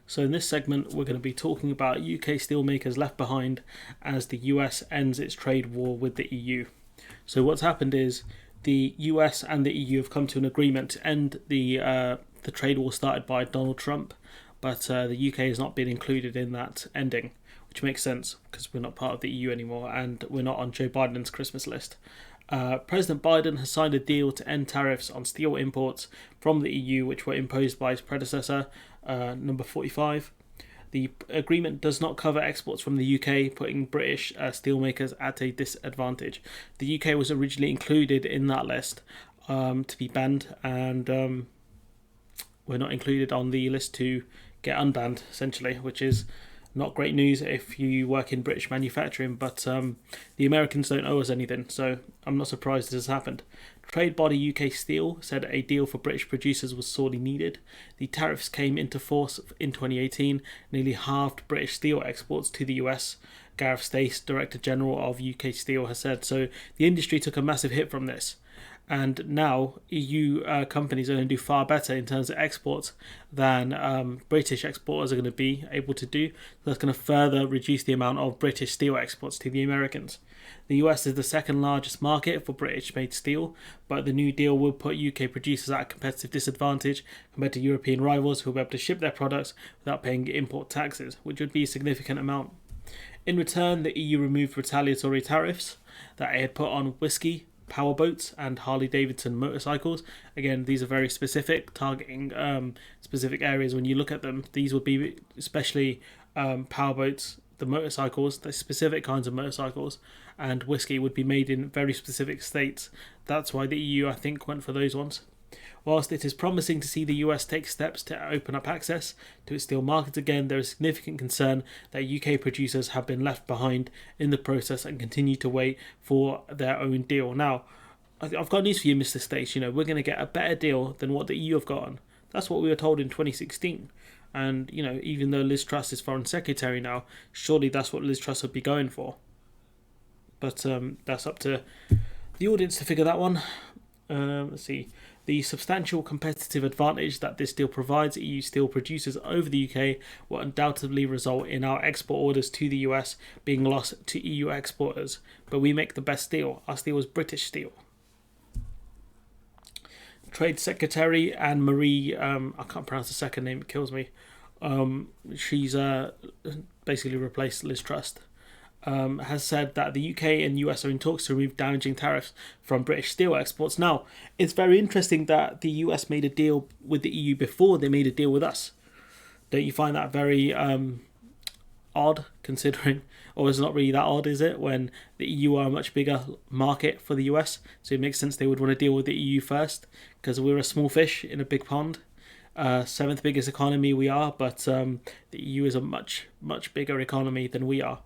So in this segment, we're going to be talking about UK steelmakers left behind as the US ends its trade war with the EU. So what's happened is the US and the EU have come to an agreement to end the trade war started by Donald Trump, but the UK has not been included in that ending, which makes sense because we're not part of the EU anymore and we're not on Joe Biden's Christmas list. President Biden has signed a deal to end tariffs on steel imports from the EU, which were imposed by his predecessor, number 45. The agreement does not cover exports from the UK, putting British steelmakers at a disadvantage. The UK was originally included in that list to be banned, and we're not included on the list to get unbanned, essentially, which is not great news if you work in British manufacturing, but the Americans don't owe us anything, so I'm not surprised this has happened. Trade body UK Steel said a deal for British producers was sorely needed. The tariffs came into force in 2018, nearly halved British steel exports to the US. Gareth Stace, Director General of UK Steel, has said, so the industry took a massive hit from this. And now EU companies are going to do far better in terms of exports than British exporters are going to be able to do. That's going to further reduce the amount of British steel exports to the Americans. The US is the second largest market for British-made steel, but the new deal will put UK producers at a competitive disadvantage compared to European rivals who will be able to ship their products without paying import taxes, which would be a significant amount. In return, the EU removed retaliatory tariffs that it had put on whiskey, powerboats and Harley-Davidson motorcycles. Again, these are very specific, targeting specific areas. When you look at them, these would be especially powerboats, the motorcycles, the specific kinds of motorcycles, and whiskey would be made in very specific states. That's why the EU, I think, went for those ones. Whilst it is promising to see the US take steps to open up access to its steel markets again, there is significant concern that UK producers have been left behind in the process and continue to wait for their own deal. Now, I've got news for you, Mr. Stace. We're going to get a better deal than what the EU have gotten. That's what we were told in 2016. And, even though Liz Truss is Foreign Secretary now, surely that's what Liz Truss would be going for. But that's up to the audience to figure that one. Let's see. The substantial competitive advantage that this deal provides EU steel producers over the UK will undoubtedly result in our export orders to the US being lost to EU exporters. But we make the best steel. Our steel is British steel. Trade Secretary Anne Marie, I can't pronounce the second name, it kills me. She's basically replaced Liz Truss. Has said that the UK and US are in talks to remove damaging tariffs from British steel exports. Now, it's very interesting that the US made a deal with the EU before they made a deal with us. Don't you find that very odd, considering, or is it not really that odd, is it, when the EU are a much bigger market for the US? So it makes sense they would want to deal with the EU first, because we're a small fish in a big pond. Seventh biggest economy we are, but the EU is a much, much bigger economy than we are.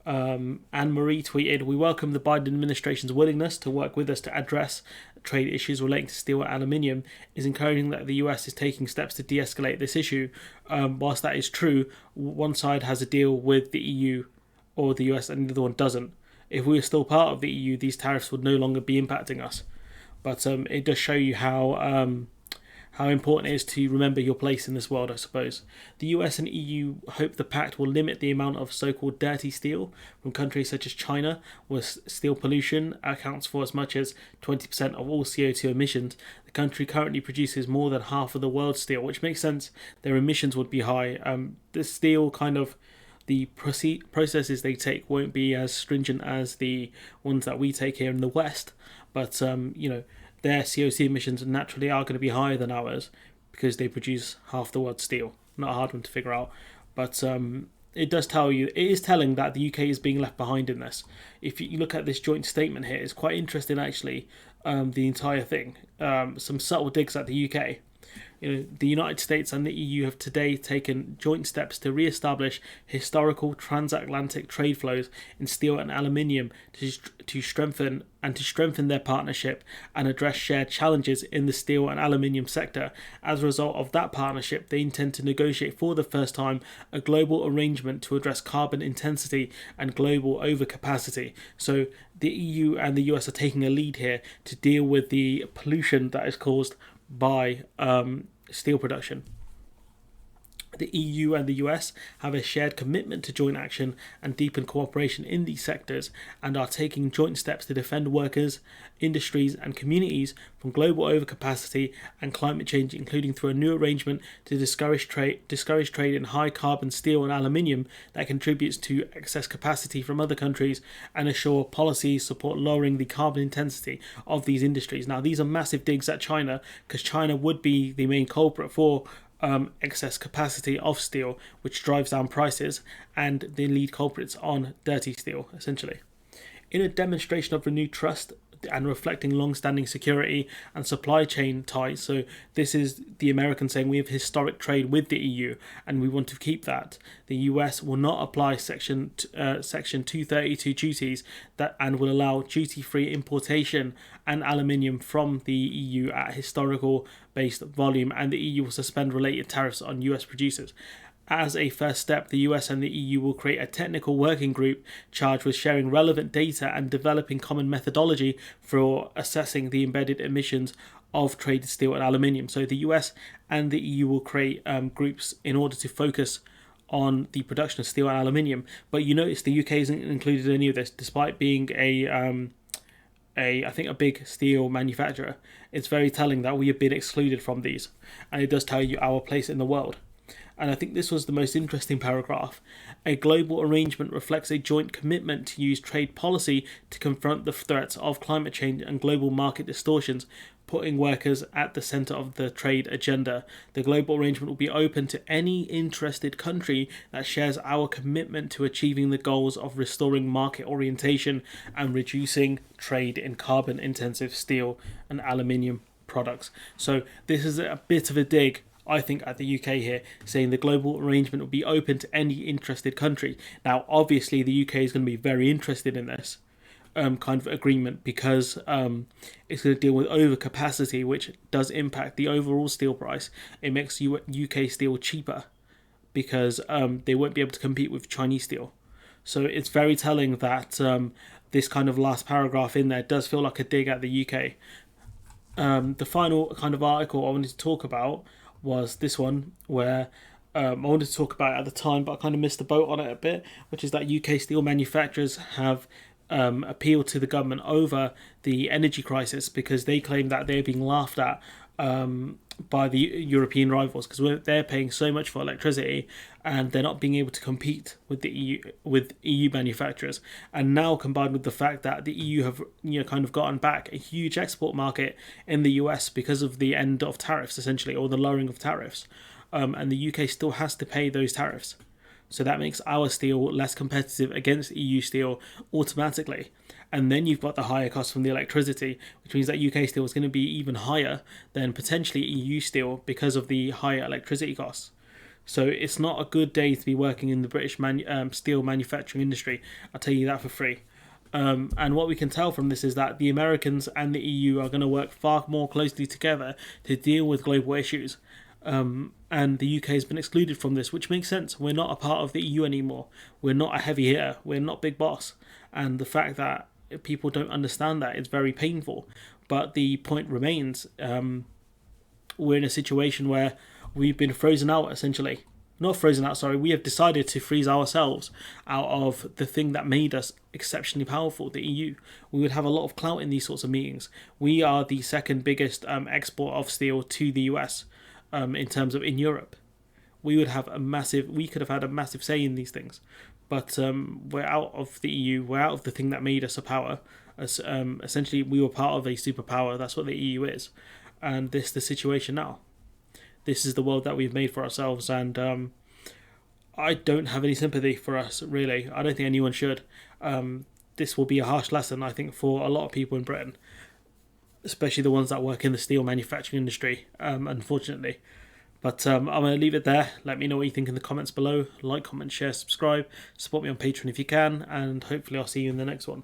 Anne-Marie tweeted, "We welcome the Biden administration's willingness to work with us to address trade issues relating to steel and aluminium. It's encouraging that the US is taking steps to de-escalate this issue. Whilst that is true, one side has a deal with the EU or the US and the other one doesn't. If we were still part of the EU, these tariffs would no longer be impacting us." But it does show you how important it is to remember your place in this world, I suppose. The US and EU hope the pact will limit the amount of so-called dirty steel from countries such as China, where steel pollution accounts for as much as 20% of all CO2 emissions. The country currently produces more than half of the world's steel, which makes sense. Their emissions would be high. The steel the processes they take won't be as stringent as the ones that we take here in the West, but their CO2 emissions naturally are going to be higher than ours because they produce half the world's steel. Not a hard one to figure out, but it is telling that the UK is being left behind in this. If you look at this joint statement here, it's quite interesting actually, the entire thing. Some subtle digs at the UK. The United States and the EU have today taken joint steps to re-establish historical transatlantic trade flows in steel and aluminium to strengthen their partnership and address shared challenges in the steel and aluminium sector. As a result of that partnership, they intend to negotiate for the first time a global arrangement to address carbon intensity and global overcapacity. So the EU and the US are taking a lead here to deal with the pollution that is caused by steel production. The EU and the US have a shared commitment to joint action and deepen cooperation in these sectors and are taking joint steps to defend workers, industries, and communities from global overcapacity and climate change, including through a new arrangement to discourage trade in high carbon steel and aluminium that contributes to excess capacity from other countries and assure policies support lowering the carbon intensity of these industries. Now, these are massive digs at China because China would be the main culprit for excess capacity of steel, which drives down prices, and the lead culprits on dirty steel, essentially. In a demonstration of renewed trust and reflecting long-standing security and supply chain ties, so this is the Americans saying we have historic trade with the EU and we want to keep that. The US will not apply Section 232 duties and will allow duty-free importation and aluminium from the EU at historical based volume, and the EU will suspend related tariffs on US producers. As a first step, the US and the EU will create a technical working group charged with sharing relevant data and developing common methodology for assessing the embedded emissions of traded steel and aluminium. So the US and the EU will create groups in order to focus on the production of steel and aluminium. But you notice the UK isn't included in any of this, despite being I think a big steel manufacturer. It's very telling that we have been excluded from these, and it does tell you our place in the world. And I think this was the most interesting paragraph. A global arrangement reflects a joint commitment to use trade policy to confront the threats of climate change and global market distortions, putting workers at the centre of the trade agenda. The global arrangement will be open to any interested country that shares our commitment to achieving the goals of restoring market orientation and reducing trade in carbon-intensive steel and aluminium products. So this is a bit of a dig, I think, at the UK here, saying the global arrangement will be open to any interested country. Now, obviously, the UK is going to be very interested in this kind of agreement because it's going to deal with overcapacity, which does impact the overall steel price. It makes UK steel cheaper because they won't be able to compete with Chinese steel. So it's very telling that this kind of last paragraph in there does feel like a dig at the UK. The final kind of article I wanted to talk about was this one, where I wanted to talk about it at the time, but I kind of missed the boat on it a bit, which is that UK steel manufacturers have appealed to the government over the energy crisis because they claim that they're being laughed at by the European rivals because they're paying so much for electricity and they're not being able to compete with the EU manufacturers. And now, combined with the fact that the EU have kind of gotten back a huge export market in the US because of the end of tariffs, essentially, or the lowering of tariffs, and the UK still has to pay those tariffs. So that makes our steel less competitive against EU steel automatically. And then you've got the higher cost from the electricity, which means that UK steel is going to be even higher than potentially EU steel because of the higher electricity costs. So it's not a good day to be working in the British steel manufacturing industry. I'll tell you that for free. And what we can tell from this is that the Americans and the EU are going to work far more closely together to deal with global issues. And the UK has been excluded from this, which makes sense. We're not a part of the EU anymore. We're not a heavy hitter. We're not big boss. And the fact that people don't understand that is very painful. But the point remains, we're in a situation where we've been frozen out, essentially. Not frozen out, sorry. We have decided to freeze ourselves out of the thing that made us exceptionally powerful, the EU. We would have a lot of clout in these sorts of meetings. We are the second biggest export of steel to the US. In terms of in Europe, we could have had a massive say in these things, but we're out of the EU. We're out of the thing that made us a power. Essentially, we were part of a superpower. That's what the EU is, and this is the situation now. This is the world that we've made for ourselves, and I don't have any sympathy for us, really. I don't think anyone should. This will be a harsh lesson, I think, for a lot of people in Britain, especially the ones that work in the steel manufacturing industry, unfortunately. But I'm going to leave it there. Let me know what you think in the comments below. Like, comment, share, subscribe. Support me on Patreon if you can, and hopefully I'll see you in the next one.